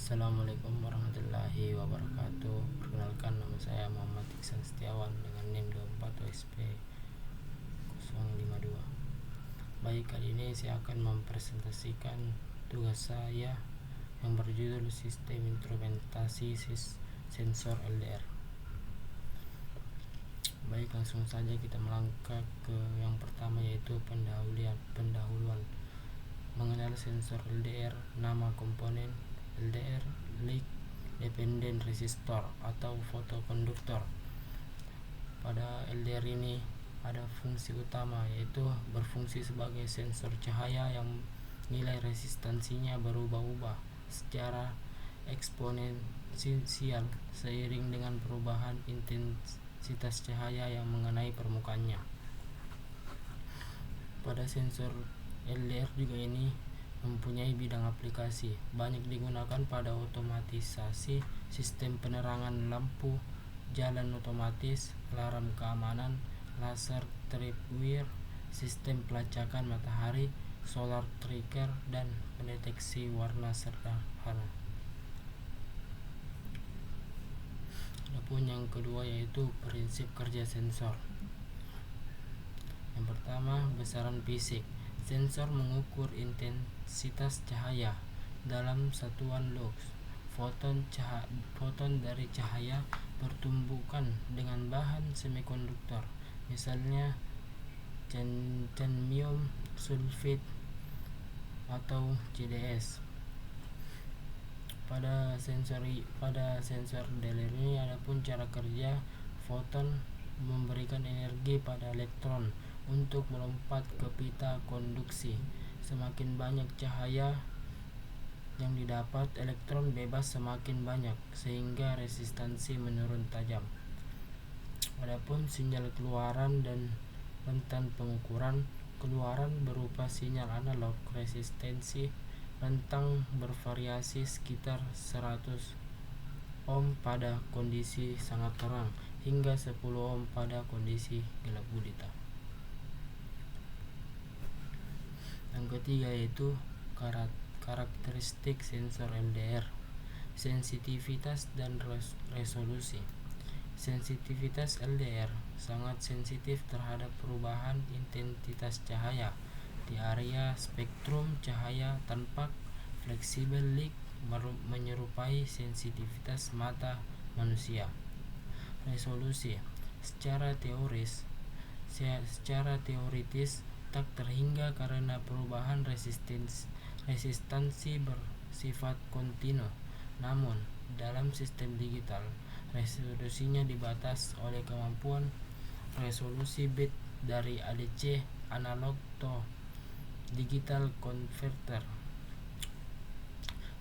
Assalamualaikum warahmatullahi wabarakatuh. Perkenalkan, nama saya Muhammad Iksan Setiawan dengan NIM 24OSP 052. Baik, kali ini saya akan mempresentasikan tugas saya yang berjudul Sistem Instrumentasi Sensor LDR. Baik, langsung saja kita melangkah ke yang pertama, yaitu pendahuluan. Mengenal sensor LDR. Nama komponen LDR, Leak Dependent Resistor atau fotokonduktor. Pada LDR ini ada fungsi utama, yaitu berfungsi sebagai sensor cahaya yang nilai resistansinya berubah-ubah secara eksponensial seiring dengan perubahan intensitas cahaya yang mengenai permukaannya. Pada sensor LDR juga ini mempunyai bidang aplikasi, banyak digunakan pada otomatisasi sistem penerangan lampu jalan otomatis, alarm keamanan, laser tripwire, sistem pelacakan matahari, solar trigger, dan pendeteksi warna sederhana. Adapun yang kedua, yaitu prinsip kerja sensor. Yang pertama, besaran fisik. Sensor mengukur intensitas cahaya dalam satuan lux. Foton dari cahaya bertumbukan dengan bahan semikonduktor, misalnya cadmium sulfide atau CdS. Pada sensor LDR ini adapun cara kerja. Foton memberikan energi pada elektron untuk melompat ke pita konduksi. Semakin banyak cahaya yang didapat, elektron bebas semakin banyak, sehingga resistansi menurun tajam. Adapun sinyal keluaran dan rentan pengukuran. Keluaran berupa sinyal analog, resistensi rentang bervariasi sekitar 100 ohm pada kondisi sangat terang hingga 10 ohm pada kondisi gelap gulita. Yang ketiga, yaitu karakteristik sensor LDR, sensitivitas dan resolusi. Sensitivitas LDR sangat sensitif terhadap perubahan intensitas cahaya di area spektrum cahaya tanpa fleksibel. Leak menyerupai sensitivitas mata manusia. Resolusi secara teoritis tak terhingga karena perubahan resistansi bersifat kontinu. Namun dalam sistem digital, resolusinya dibatas oleh kemampuan resolusi bit dari ADC analog to digital converter.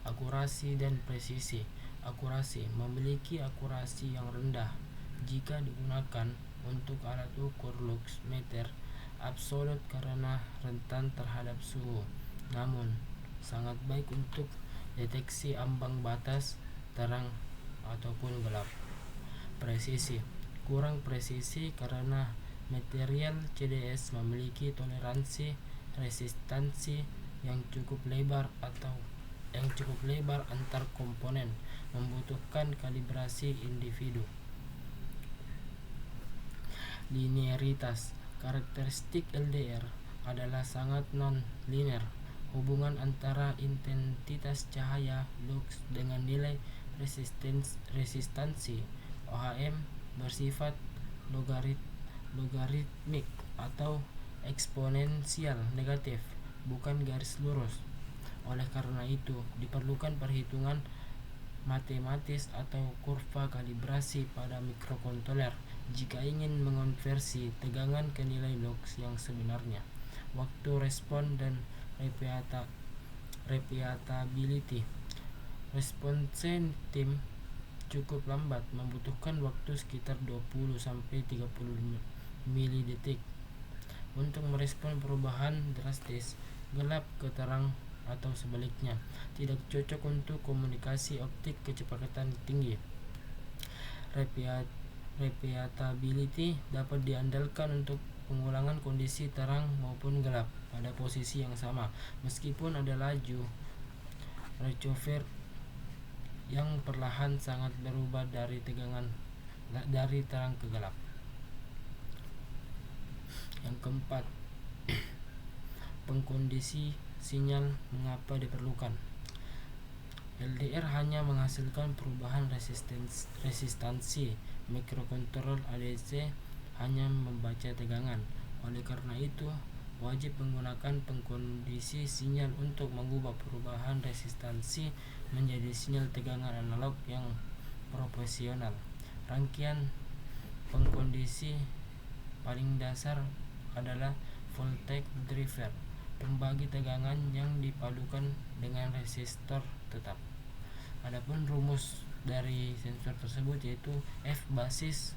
Akurasi dan presisi. Akurasi memiliki akurasi yang rendah jika digunakan untuk alat ukur lux meter absolut karena rentan terhadap suhu, namun sangat baik untuk deteksi ambang batas terang ataupun gelap. Presisi kurang presisi karena material CdS memiliki toleransi resistansi yang cukup lebar antar komponen, membutuhkan kalibrasi individu. Linearitas. Karakteristik LDR adalah sangat non-linear. Hubungan antara intensitas cahaya lux dengan nilai resistansi ohm bersifat logaritmik atau eksponensial negatif, bukan garis lurus. Oleh karena itu, diperlukan perhitungan matematis atau kurva kalibrasi pada mikrokontroler jika ingin mengonversi tegangan ke nilai lux yang sebenarnya. Waktu respon dan repeatability. Response time cukup lambat, membutuhkan waktu sekitar 20-30 milidetik untuk merespon perubahan drastis gelap ke terang atau sebaliknya. Tidak cocok untuk komunikasi optik kecepatan tinggi. Repeatability dapat diandalkan untuk pengulangan kondisi terang maupun gelap pada posisi yang sama, meskipun ada laju receiver yang perlahan sangat berubah dari terang ke gelap. Yang keempat, pengkondisi sinyal mengapa diperlukan. LDR hanya menghasilkan perubahan resistansi. Mikrokontroller ADC hanya membaca tegangan. Oleh karena itu, wajib menggunakan pengkondisi sinyal untuk mengubah perubahan resistansi menjadi sinyal tegangan analog yang proporsional. Rangkaian pengkondisi paling dasar adalah voltage driver, pembagi tegangan yang dipadukan dengan resistor tetap. Adapun rumus dari sensor tersebut yaitu F basis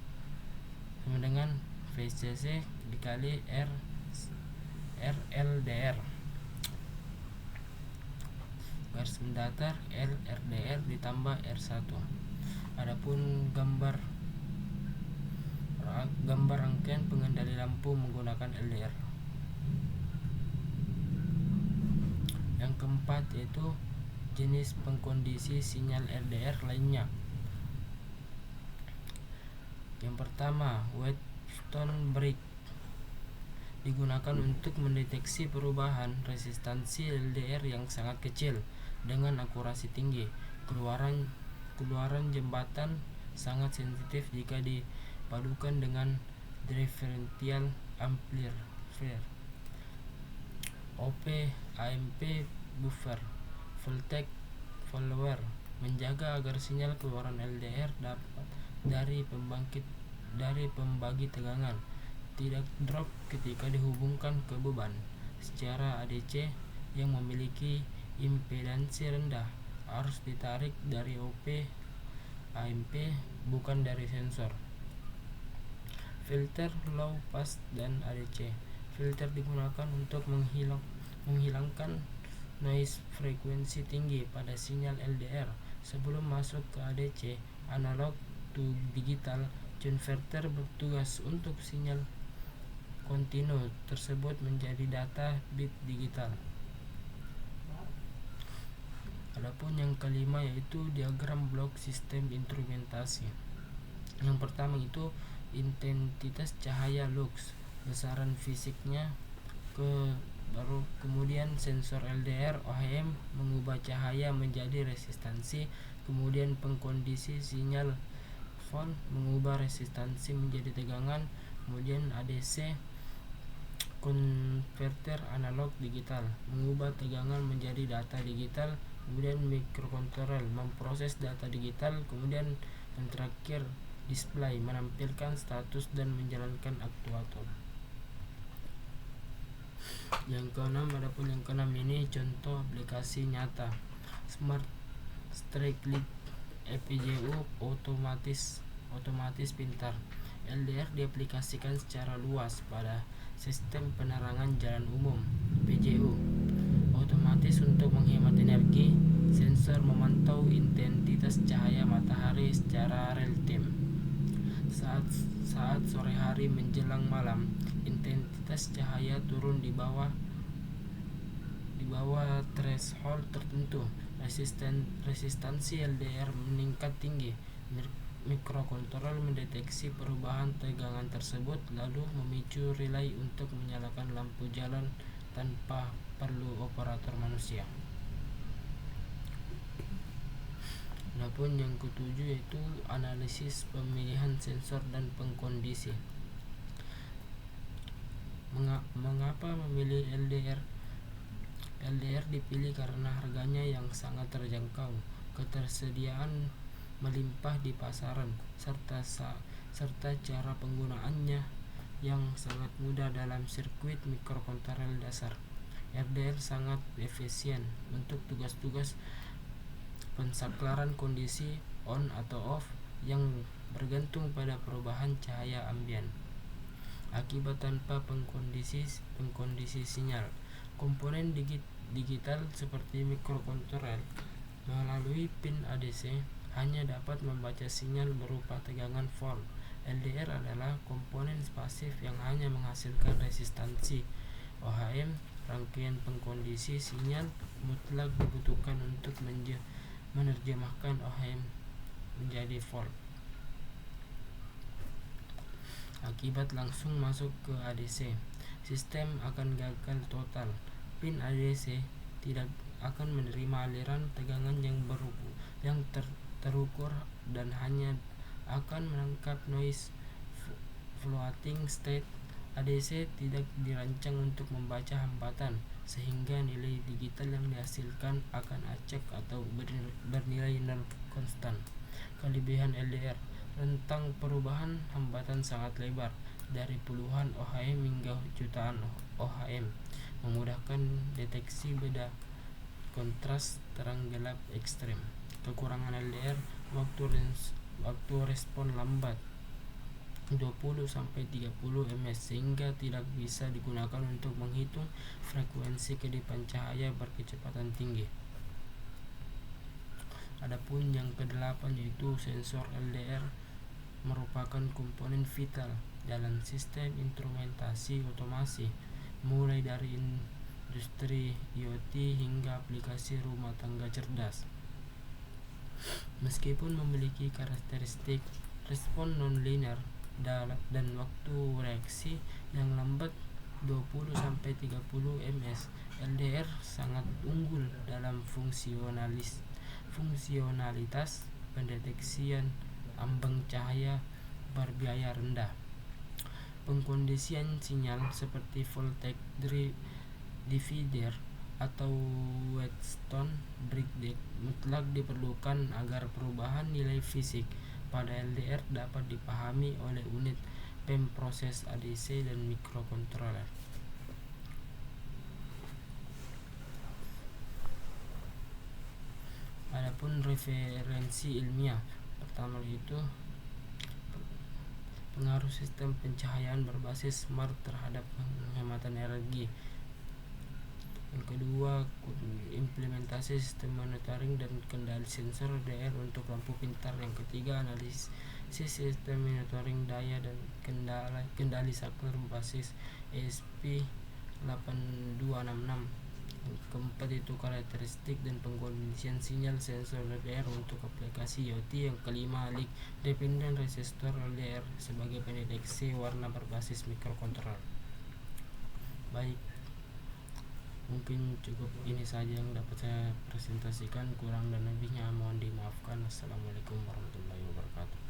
sama dengan VCC dikali RLDR garis mendatar LRDR ditambah R1. Adapun gambar rangkaian pengendali lampu menggunakan LDR. Yang keempat yaitu jenis pengkondisi sinyal LDR lainnya. Yang pertama, Wheatstone brick digunakan untuk mendeteksi perubahan resistansi LDR yang sangat kecil dengan akurasi tinggi. Keluaran jembatan sangat sensitif jika dipadukan dengan differential amplifier. OP AMP buffer voltage follower menjaga agar sinyal keluaran LDR dapat dari pembagi tegangan tidak drop ketika dihubungkan ke beban. Secara ADC yang memiliki impedansi rendah harus ditarik dari OP AMP bukan dari sensor. Filter low pass dan ADC. Filter digunakan untuk menghilangkan noise frekuensi tinggi pada sinyal LDR. Sebelum masuk ke ADC, analog to digital converter bertugas untuk sinyal kontinu tersebut menjadi data bit digital. Adapun yang kelima yaitu diagram blok sistem instrumentasi. Yang pertama itu intensitas cahaya lux, besaran fisiknya kemudian sensor LDR OHM mengubah cahaya menjadi resistansi, kemudian pengkondisi sinyal volt mengubah resistansi menjadi tegangan, kemudian ADC konverter analog digital mengubah tegangan menjadi data digital, kemudian mikrokontroller memproses data digital, kemudian yang terakhir display menampilkan status dan menjalankan aktuator. Yang keenam ini contoh aplikasi nyata. Smart street light FPGA otomatis pintar. LDR diaplikasikan secara luas pada sistem penerangan jalan umum PJU. Otomatis untuk menghemat energi, sensor memantau intensitas cahaya matahari secara real time. Saat sore hari menjelang malam, intensitas cahaya turun di bawah threshold tertentu. Resistansi LDR meningkat tinggi. Mikrokontroller mendeteksi perubahan tegangan tersebut lalu memicu relay untuk menyalakan lampu jalan tanpa perlu operator manusia. Adapun yang ketujuh yaitu analisis pemilihan sensor dan pengkondisi. Mengapa memilih LDR? LDR dipilih karena harganya yang sangat terjangkau, ketersediaan melimpah di pasaran, serta cara penggunaannya yang sangat mudah dalam sirkuit mikrokontroller dasar. LDR sangat efisien untuk tugas-tugas pensaklaran kondisi on atau off yang bergantung pada perubahan cahaya ambien. Akibat tanpa pengkondisi sinyal, komponen digital seperti mikrokontroller melalui pin ADC hanya dapat membaca sinyal berupa tegangan volt. LDR adalah komponen pasif yang hanya menghasilkan resistansi. OHM, rangkaian pengkondisi sinyal, mutlak dibutuhkan untuk menerjemahkan ohm menjadi volt. Akibat langsung masuk ke ADC, sistem akan gagal total. Pin ADC tidak akan menerima aliran tegangan yang terukur dan hanya akan menangkap noise floating state. ADC tidak dirancang untuk membaca hambatan, sehingga nilai digital yang dihasilkan akan acak atau bernilai nol konstan. Kelebihan LDR: rentang perubahan hambatan sangat lebar, dari puluhan ohm hingga jutaan ohm, memudahkan deteksi beda kontras terang gelap ekstrem. Kekurangan LDR: waktu respon lambat 20-30 ms, sehingga tidak bisa digunakan untuk menghitung frekuensi kedipan cahaya berkecepatan tinggi. Adapun yang kedelapan yaitu sensor LDR merupakan komponen vital dalam sistem instrumentasi otomasi, mulai dari industri IoT hingga aplikasi rumah tangga cerdas. Meskipun memiliki karakteristik respon nonlinear dan waktu reaksi yang lambat 20-30 ms, LDR sangat unggul dalam fungsionalitas pendeteksian ambang cahaya berbiaya rendah. Pengkondisian sinyal seperti voltage divider atau Wheatstone breakdown mutlak diperlukan agar perubahan nilai fisik pada LDR dapat dipahami oleh unit pemproses ADC dan mikrokontroler. Adapun referensi ilmiah pertama itu pengaruh sistem pencahayaan berbasis smart terhadap penghematan energi. Yang kedua, implementasi sistem monitoring dan kendali sensor LDR untuk lampu pintar. Yang ketiga, analisis sistem monitoring daya dan kendali saklar berbasis ESP8266. Yang keempat itu karakteristik dan pengkondisian sinyal sensor LDR untuk aplikasi IoT. Yang kelima, leak dependent resistor LDR sebagai pendeteksi warna berbasis mikrokontroler. Baik, mungkin cukup ini saja yang dapat saya presentasikan. Kurang dan lebihnya mohon dimaafkan. Assalamualaikum warahmatullahi wabarakatuh.